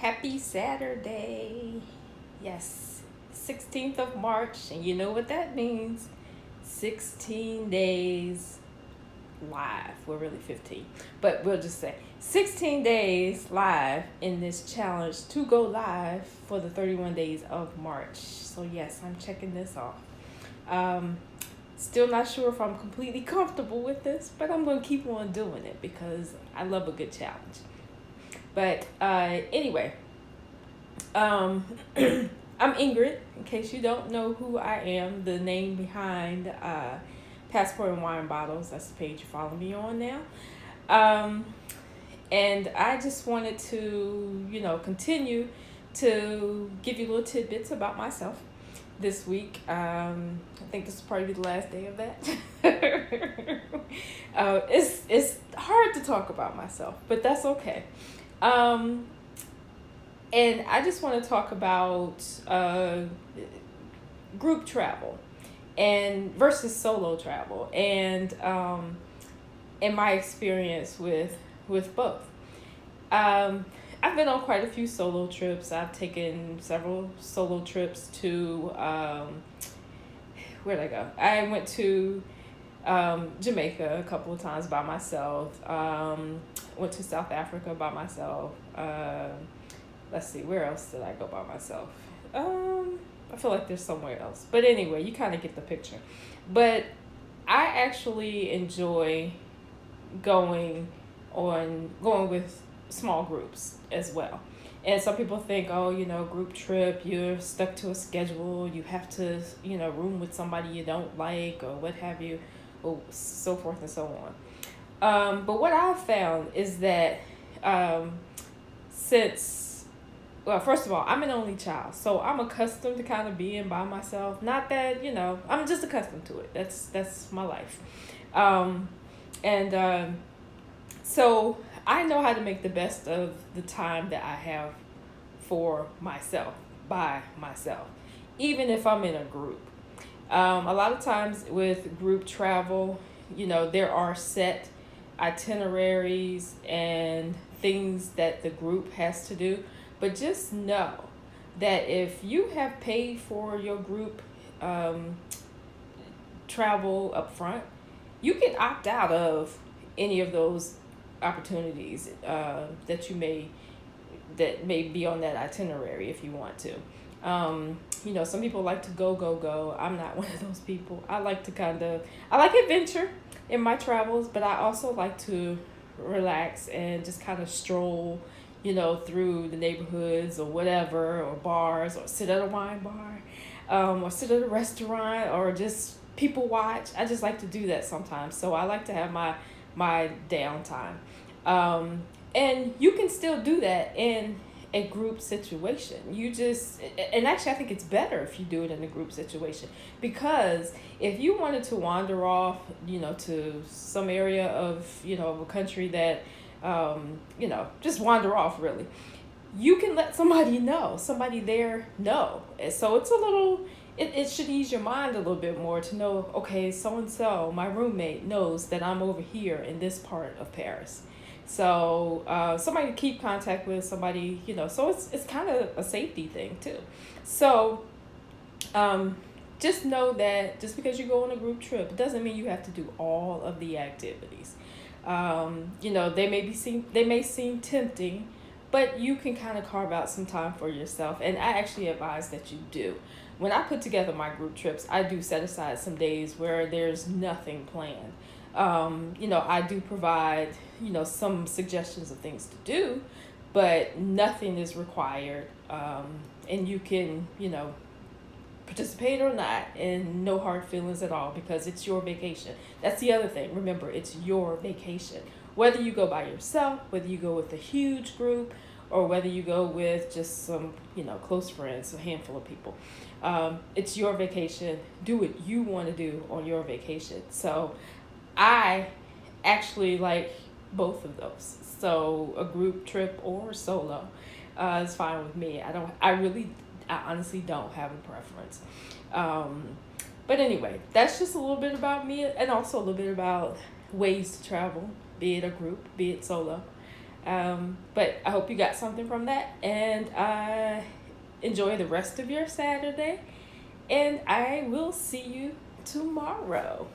Happy Saturday. Yes, 16th of March, and you know what that means. 16 days live. Well, really 15, but we'll just say 16 days live in this challenge to go live for the 31 days of March. So, yes, I'm checking this off. Um, Still not sure if I'm completely comfortable with this, but I'm going to keep on doing it because I love a good challenge. But anyway, um, I'm Ingrid. In case you don't know who I am, the name behind Passport and Wine Bottles. That's the page you follow me on now. Um, and I just wanted to, continue to give you little tidbits about myself this week. I think this will probably be the last day of that. It's hard to talk about myself, but that's okay. Um, and I just want to talk about group travel and versus solo travel, and my experience with both. I've been on quite a few solo trips. I've taken several solo trips to where'd I go? I went to Jamaica a couple of times by myself. Went to South Africa by myself. Let's see, where else did I go by myself? I feel like there's somewhere else. But anyway, you kind of get the picture. But I actually enjoy going going with small groups as well. And some people think, oh, group trip, you're stuck to a schedule, you have to, room with somebody you don't like or what have you, or so forth and so on. But what I've found is that well, first of all, I'm an only child, so I'm accustomed to kind of being by myself. Not that, I'm just accustomed to it. That's my life. And so I know how to make the best of the time that I have for myself, by myself, even if I'm in a group. A lot of times with group travel, there are set itineraries and things that the group has to do. But just know that if you have paid for your group travel up front, you can opt out of any of those opportunities that may be on that itinerary if you want to. Some people like to go. I'm not one of those people. I like adventure in my travels, but I also like to relax and just kind of stroll, through the neighborhoods or whatever, or bars, or sit at a wine bar, or sit at a restaurant, or just people watch. I just like to do that sometimes. So I like to have my downtime. And you can still do that in a group situation. And actually I think it's better if you do it in a group situation, because if you wanted to wander off, to some area of, of a country that, just wander off really, you can let somebody there know. And so it's it should ease your mind a little bit more to know, okay, so-and-so, my roommate, knows that I'm over here in this part of Paris. So somebody to keep contact with, somebody, so it's kind of a safety thing too. So just know that just because you go on a group trip, it doesn't mean you have to do all of the activities. They may seem tempting, but you can kind of carve out some time for yourself. And I actually advise that you do. When I put together my group trips, I do set aside some days where there's nothing planned. I do provide, some suggestions of things to do, but nothing is required. And you can, participate or not, and no hard feelings at all, because it's your vacation. That's the other thing. Remember, it's your vacation. Whether you go by yourself, whether you go with a huge group, or whether you go with just some, close friends, a handful of people. It's your vacation. Do what you want to do on your vacation. So I actually like both of those. So a group trip or solo is fine with me. I honestly don't have a preference. But anyway, that's just a little bit about me, and also a little bit about ways to travel, be it a group, be it solo. But I hope you got something from that, and enjoy the rest of your Saturday. And I will see you tomorrow.